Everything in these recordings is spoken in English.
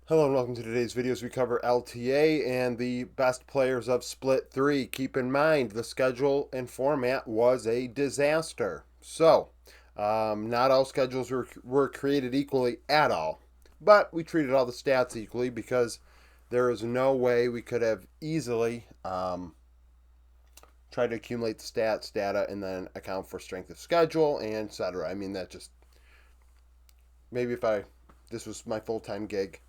Hello and welcome to today's video as we cover LTA and the best players of Split 3. Keep in mind the schedule and format was a disaster. Not all schedules were created equally at all, but we treated all the stats equally because there is no way we could have easily tried to accumulate the stats, data, and then account for strength of schedule and etc. I mean, that just maybe if this was my full time gig.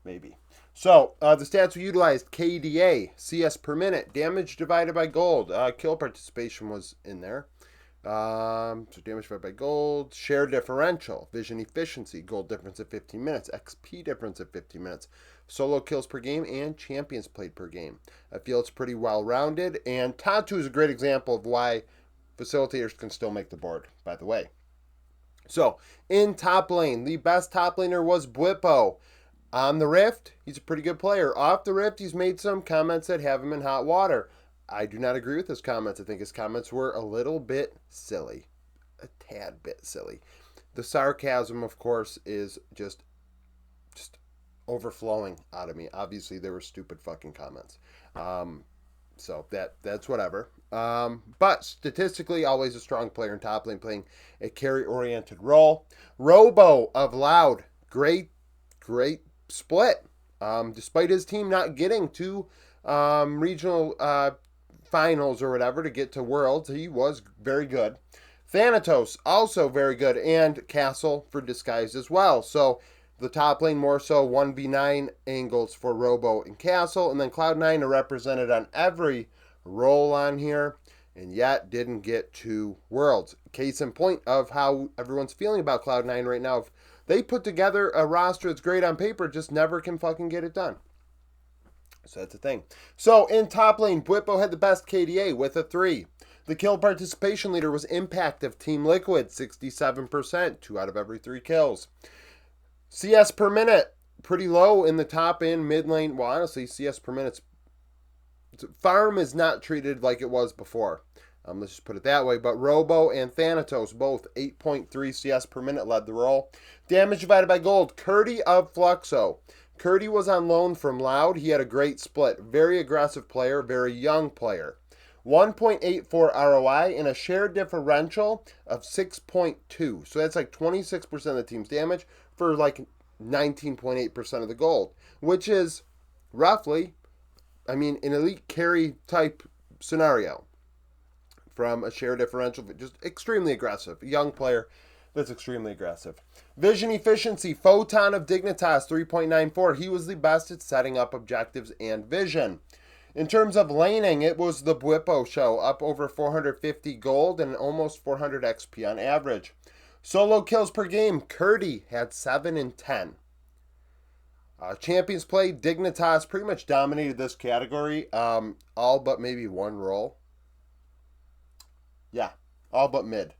Maybe. The stats we utilized: KDA, CS per minute, damage divided by gold, kill participation was in there. Damage divided by gold, share differential, vision efficiency, gold difference at 15 minutes, XP difference at 15 minutes, solo kills per game, and champions played per game. I feel it's pretty well rounded, and Tatu is a great example of why facilitators can still make the board, by the way. So, in top lane, the best top laner was Bwipo. On the Rift, he's a pretty good player. Off the Rift, he's made some comments that have him in hot water. I do not agree with his comments. I think his comments were a little bit silly. A tad bit silly. The sarcasm, of course, is just overflowing out of me. Obviously, they were stupid fucking comments. That's whatever. But statistically, always a strong player in top lane, playing a carry-oriented role. Robo of Loud, great split. Despite his team not getting to regional finals or whatever to get to Worlds, he was very good. Thanatos, also very good, and Castle for Disguise as well. So the top lane more so 1v9 angles for Robo and Castle, and then Cloud9 are represented on every role on here, and yet didn't get to Worlds. Case in point of how everyone's feeling about Cloud9 right now. If they put together a roster that's great on paper, just never can fucking get it done. So that's the thing. So in top lane, Bwipo had the best KDA with a 3. The kill participation leader was Impact of Team Liquid, 67%, 2 out of every 3 kills. CS per minute, pretty low in the top and mid lane. Well, honestly, CS per minute, farm is not treated like it was before. Let's just put it that way. But Robo and Thanatos, both 8.3 CS per minute, led the roll. Damage divided by gold, Curdy of Fluxo. Curdy was on loan from Loud. He had a great split. Very aggressive player, very young player. 1.84 ROI and a share differential of 6.2. So that's like 26% of the team's damage for like 19.8% of the gold, which is roughly, an elite carry type scenario from a share differential. Just extremely aggressive. A young player that's extremely aggressive. Vision efficiency, Photon of Dignitas, 3.94. He was the best at setting up objectives and vision. In terms of laning, it was the Bwipo show, up over 450 gold and almost 400 XP on average. Solo kills per game, Curdy had 7 and 10. Champions played, Dignitas pretty much dominated this category, all but maybe one role. Yeah, all but mid.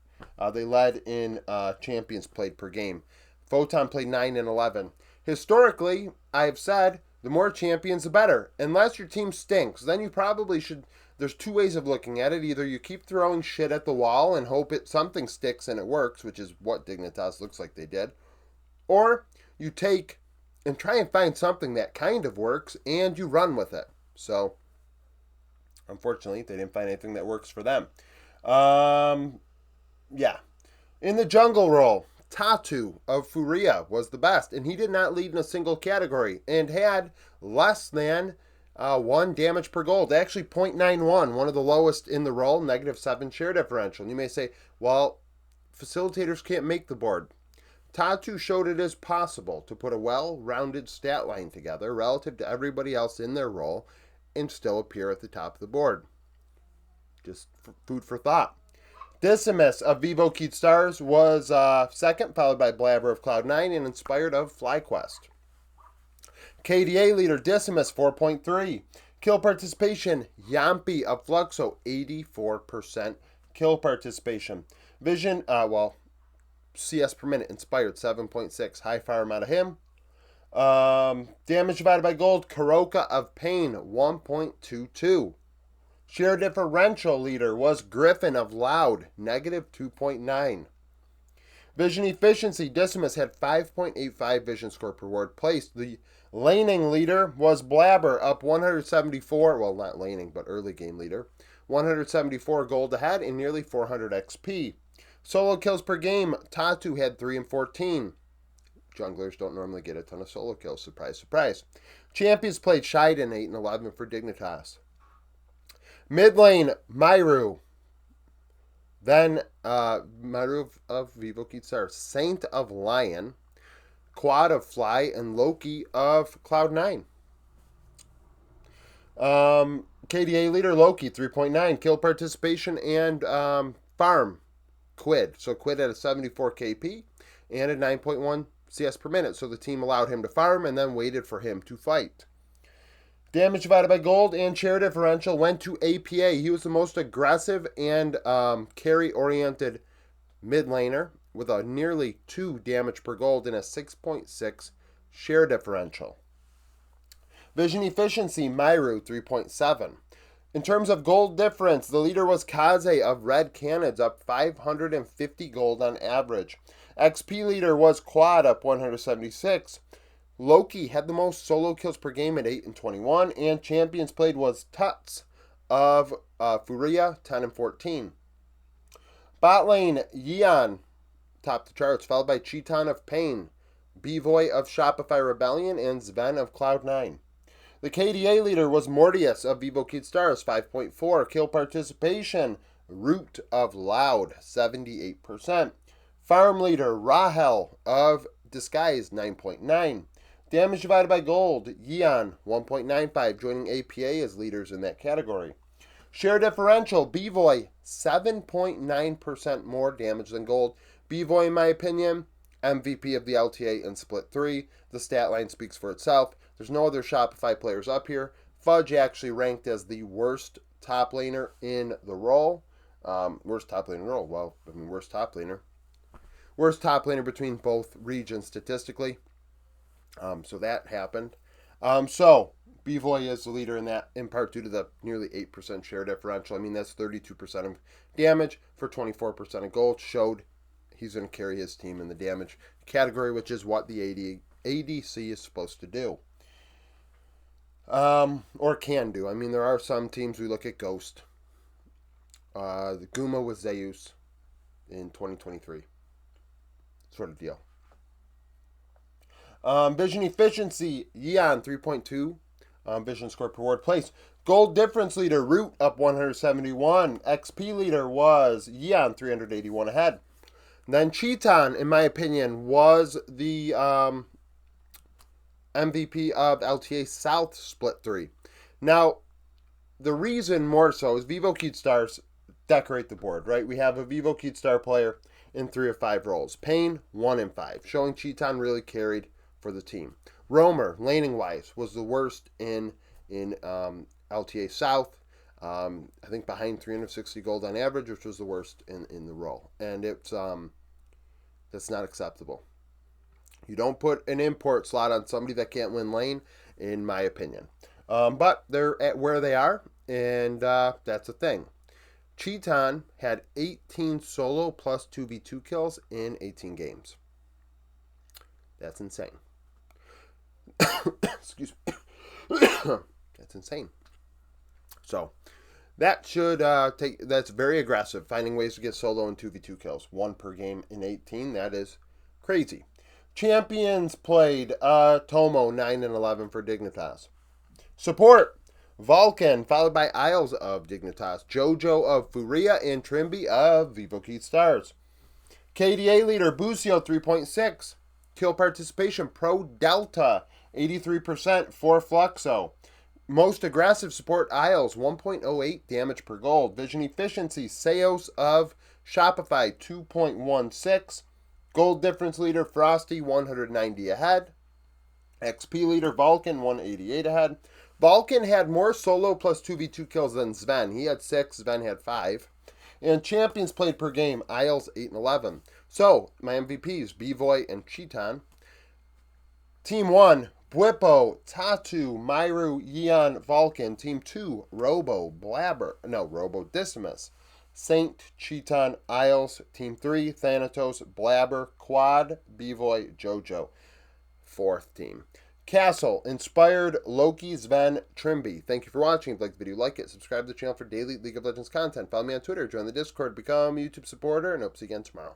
They led in champions played per game. Photon played 9 and 11. Historically, I've said the more champions, the better. Unless your team stinks, then you probably should. There's 2 ways of looking at it. Either you keep throwing shit at the wall and hope something sticks and it works, which is what Dignitas looks like they did. Or you take and try and find something that kind of works and you run with it. So, unfortunately, they didn't find anything that works for them. Yeah. In the jungle role, Tatu of Furia was the best, and he did not lead in a single category and had less than 1 damage per gold. Actually, 0.91, one of the lowest in the role, -7 share differential. And you may say, well, facilitators can't make the board. Tatu showed it is possible to put a well-rounded stat line together relative to everybody else in their role and still appear at the top of the board. Just food for thought. Decimus of Vivo Keat Stars was second, followed by Blabber of Cloud9 and Inspired of FlyQuest. KDA leader Decimus, 4.3. Kill participation, Yampi of Fluxo, 84% kill participation. Vision, CS per minute, Inspired, 7.6. High farm out of him. Damage divided by gold, Karoka of Pain, 1.22. Share differential leader was Griffin of Loud, -2.9. Vision efficiency, Decimus had 5.85 vision score per word placed. The laning leader was Blabber, up 174, well, not laning, but early game leader. 174 gold ahead and nearly 400 XP. Solo kills per game, Tatu had 3 and 14. Junglers don't normally get a ton of solo kills, surprise, surprise. Champions played Shiden, 8 and 11 for Dignitas. Mid lane, Myru. Then Myru of Vivo Kitsar, Saint of Lion, Quad of Fly, and Loki of Cloud9. KDA leader Loki, 3.9. Kill participation and farm, Quid. So Quid had a 74 KP and a 9.1 CS per minute. So the team allowed him to farm and then waited for him to fight. Damage divided by gold and share differential went to APA. He was the most aggressive and carry-oriented mid laner with a nearly 2 damage per gold and a 6.6 share differential. Vision efficiency, Myru, 3.7. In terms of gold difference, the leader was Kaze of Red Canids, up 550 gold on average. XP leader was Quad, up 176. Loki had the most solo kills per game at 8 and 21, and champions played was Tuts of Furia, 10 and 14. Bot lane, Yeon topped the charts, followed by Cheeton of Pain, Bvoy of Shopify Rebellion, and Sven of Cloud9. The KDA leader was Mortius of Vivo Kid Stars, 5.4. Kill participation, Root of Loud, 78%. Farm leader, Rahel of Disguise, 9.9. Damage divided by gold, Yeon, 1.95, joining APA as leaders in that category. Share differential, Bvoy, 7.9% more damage than gold. Bvoy, in my opinion, MVP of the LTA in Split 3. The stat line speaks for itself. There's no other Shopify players up here. Fudge actually ranked as the worst top laner in the role. Worst top laner in the role. Well, I mean, worst top laner. Worst top laner between both regions statistically. So that happened. So Bvoy is the leader in that, in part due to the nearly 8% share differential. I mean, that's 32% of damage for 24% of gold. Showed he's going to carry his team in the damage category, which is what the ADC is supposed to do. Or can do. I mean, there are some teams, we look at Ghost. The Guma with Zeus in 2023. Sort of deal. Vision efficiency, Yeon, 3.2. Vision score per ward place. Gold difference leader, Root, up 171. XP leader was Yeon, 381 ahead. Then Cheeton, in my opinion, was the MVP of LTA South Split 3. Now, the reason more so is Vivo Kid Stars decorate the board, right? We have a Vivo Kid Star player in 3 of 5 roles. Pain, 1 in 5, showing Cheeton really carried for the team. Roamer, laning wise, was the worst in LTA South. I think behind 360 gold on average, which was the worst in the role. And it's that's not acceptable. You don't put an import slot on somebody that can't win lane, in my opinion. But they're at where they are, and that's a thing. Cheeton had 18 solo plus 2v2 kills in 18 games. That's insane. Excuse me. That's insane. So that should that's very aggressive, finding ways to get solo and 2v2 kills. 1 per game in 18. That is crazy. Champions played Tomo, 9 and 11 for Dignitas. Support, Vulcan, followed by Isles of Dignitas, Jojo of Furia, and Trimby of Vivo Kid Stars. KDA leader, Busio, 3.6. Kill participation, Pro Delta, 83% for Fluxo. Most aggressive support, Isles, 1.08 damage per gold. Vision efficiency, Seos of Shopify, 2.16. Gold difference leader, Frosty, 190 ahead. XP leader, Vulcan, 188 ahead. Vulcan had more solo plus 2v2 kills than Sven. He had 6, Sven had 5. And champions played per game, Isles, 8 and 11. So, my MVPs, Bvoy and Cheeton. Team 1, Bwipo, Tatu, Myru, Yeon, Vulcan. Team 2, Robo, Decimus, Saint, Cheeton, Isles, Team 3, Thanatos, Blabber, Quad, Bevoy, Jojo. 4th team. Castle, Inspired, Loki, Sven, Trimby. Thank you for watching. If you liked the video, like it. Subscribe to the channel for daily League of Legends content. Follow me on Twitter. Join the Discord. Become a YouTube supporter. And hope to see you again tomorrow.